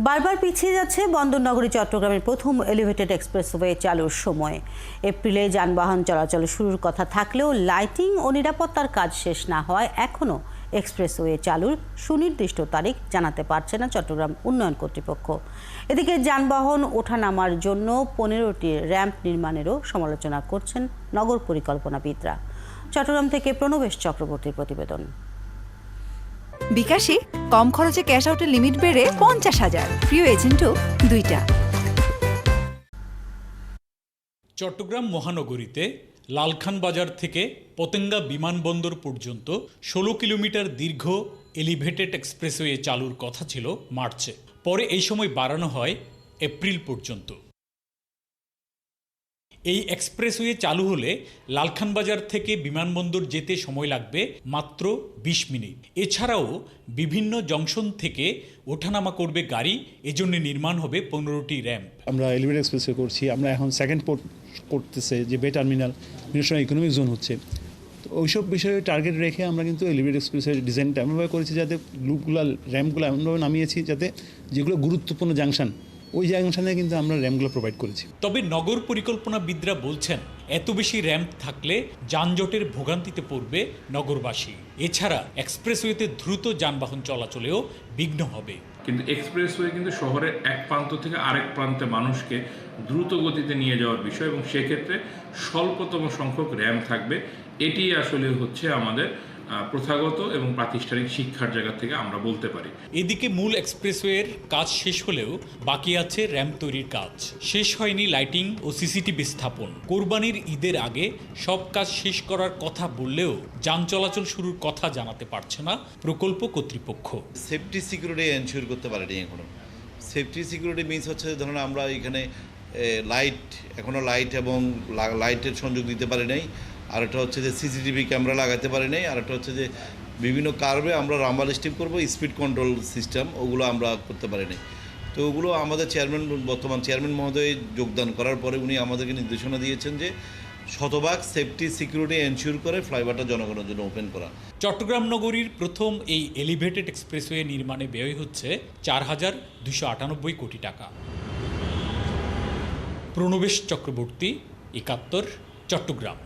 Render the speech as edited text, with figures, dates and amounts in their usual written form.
বারবার পিছিয়ে যাচ্ছে বন্দরনগরী চট্টগ্রামের প্রথম এলিভেটেড এক্সপ্রেসওয়ে চালুর সময়। এপ্রিলে যানবাহন চলাচল শুরুর কথা থাকলেও লাইটিং ও নিরাপত্তার কাজ শেষ না হওয়ায় এখনও এক্সপ্রেসওয়ে চালুর সুনির্দিষ্ট তারিখ জানাতে পারছে না চট্টগ্রাম উন্নয়ন কর্তৃপক্ষ। এদিকে যানবাহন ওঠানামার জন্য 15টি র্যাম্প নির্মাণেরও সমালোচনা করছেন নগর পরিকল্পনাবিদরা। চট্টগ্রাম থেকে প্রণবেশ চক্রবর্তীর প্রতিবেদন। বিকাশে কম খরচে ক্যাশ আউটের লিমিট বেড়ে 50,000, প্রিয় এজেন্টও 2টা। চট্টগ্রাম মহানগরীতে লালখান বাজার থেকে পতেঙ্গা বিমানবন্দর পর্যন্ত 16 কিলোমিটার দীর্ঘ এলিভেটেড এক্সপ্রেসওয়ে চালুর কথা ছিল মার্চে, পরে এই সময় বাড়ানো হয় এপ্রিল পর্যন্ত। এই এক্সপ্রেসওয়ে চালু হলে লালখান বাজার থেকে বিমানবন্দর যেতে সময় লাগবে মাত্র 20 মিনিট। এছাড়াও বিভিন্ন জংশন থেকে ওঠানামা করবে গাড়ি, এজন্য নির্মাণ হবে 15টি র্যাম্প। আমরা এলিভেটেড এক্সপ্রেসওয়ে করছি, আমরা এখন সেকেন্ড পোর্ট করতেছে যে বে টার্মিনাল ইকোনমিক জোন হচ্ছে। তো ওইসব বিষয়ে টার্গেট রেখে আমরা কিন্তু এলিভেটেড এক্সপ্রেসওয়ে ডিজাইনটা এমনভাবে করেছি যাতে লুপগুলো র্যাম্পগুলো এমনভাবে নামিয়েছি যাতে যেগুলো গুরুত্বপূর্ণ জাংশন ওই জাংশনে কিন্তু আমরা র্যাম্পগুলো প্রোভাইড করেছি। তবে নগর পরিকল্পনাবিদরা বলছেন এত বেশি র্যাম্প থাকলে যানজটের ভোগান্তিতে পড়বে নগরবাসী। এছাড়া এক্সপ্রেসওয়েতে দ্রুত যানবাহন চলাচলেও বিঘ্ন হবে। কিন্তু এক্সপ্রেসওয়ে কিন্তু শহরের এক প্রান্ত থেকে আরেক প্রান্তে মানুষকে দ্রুত গতিতে নিয়ে যাওয়ার বিষয়, এবং সেক্ষেত্রে স্বল্পতম সংখ্যক র্যাম্প থাকবে। এটি আসলে হচ্ছে আমাদের প্রথাগত এবং প্রাতিষ্ঠানিক শিক্ষার জায়গা থেকে আমরা বলতে পারি। এদিকে মূল এক্সপ্রেসওয়ের কাজ শেষ হলেও বাকি আছে র্যাম্প তৈরির কাজ। শেষ হয়নি লাইটিং ও সিসিটিভি স্থাপন। কোরবানির ঈদের আগে সব কাজ শেষ করার কথা বললেও যান চলাচল শুরুর কথা জানাতে পারছে না প্রকল্প কর্তৃপক্ষ। সেফটি সিকিউরিটি এনশিওর করতে পারেনি এখনো। সেফটি সিকিউরিটি মিনস হচ্ছে ধরুন আমরা এখানে লাইট এবং লাইটের সংযোগ দিতে পারি নাই, আর একটা হচ্ছে যে সিসিটিভি ক্যামেরা লাগাতে পারি নাই, আর একটা হচ্ছে যে বিভিন্ন কার্ভে আমরা রাম্বাল স্টিপ করবো, স্পিড কন্ট্রোল সিস্টেম ওগুলো আমরা করতে পারি নাই। তো ওগুলো আমাদের বর্তমান চেয়ারম্যান মহোদয় যোগদান করার পরে উনি আমাদেরকে নির্দেশনা দিয়েছেন যে শতভাগ সেফটি সিকিউরিটি এনশিওর করে ফ্লাইওভারটা জনগণের জন্য ওপেন করা। চট্টগ্রাম নগরীর প্রথম এই এলিভেটেড এক্সপ্রেসওয়ে নির্মাণে ব্যয় হচ্ছে 4,298 কোটি টাকা। প্রণবেশ চক্রবর্তী, 71, চট্টগ্রাম।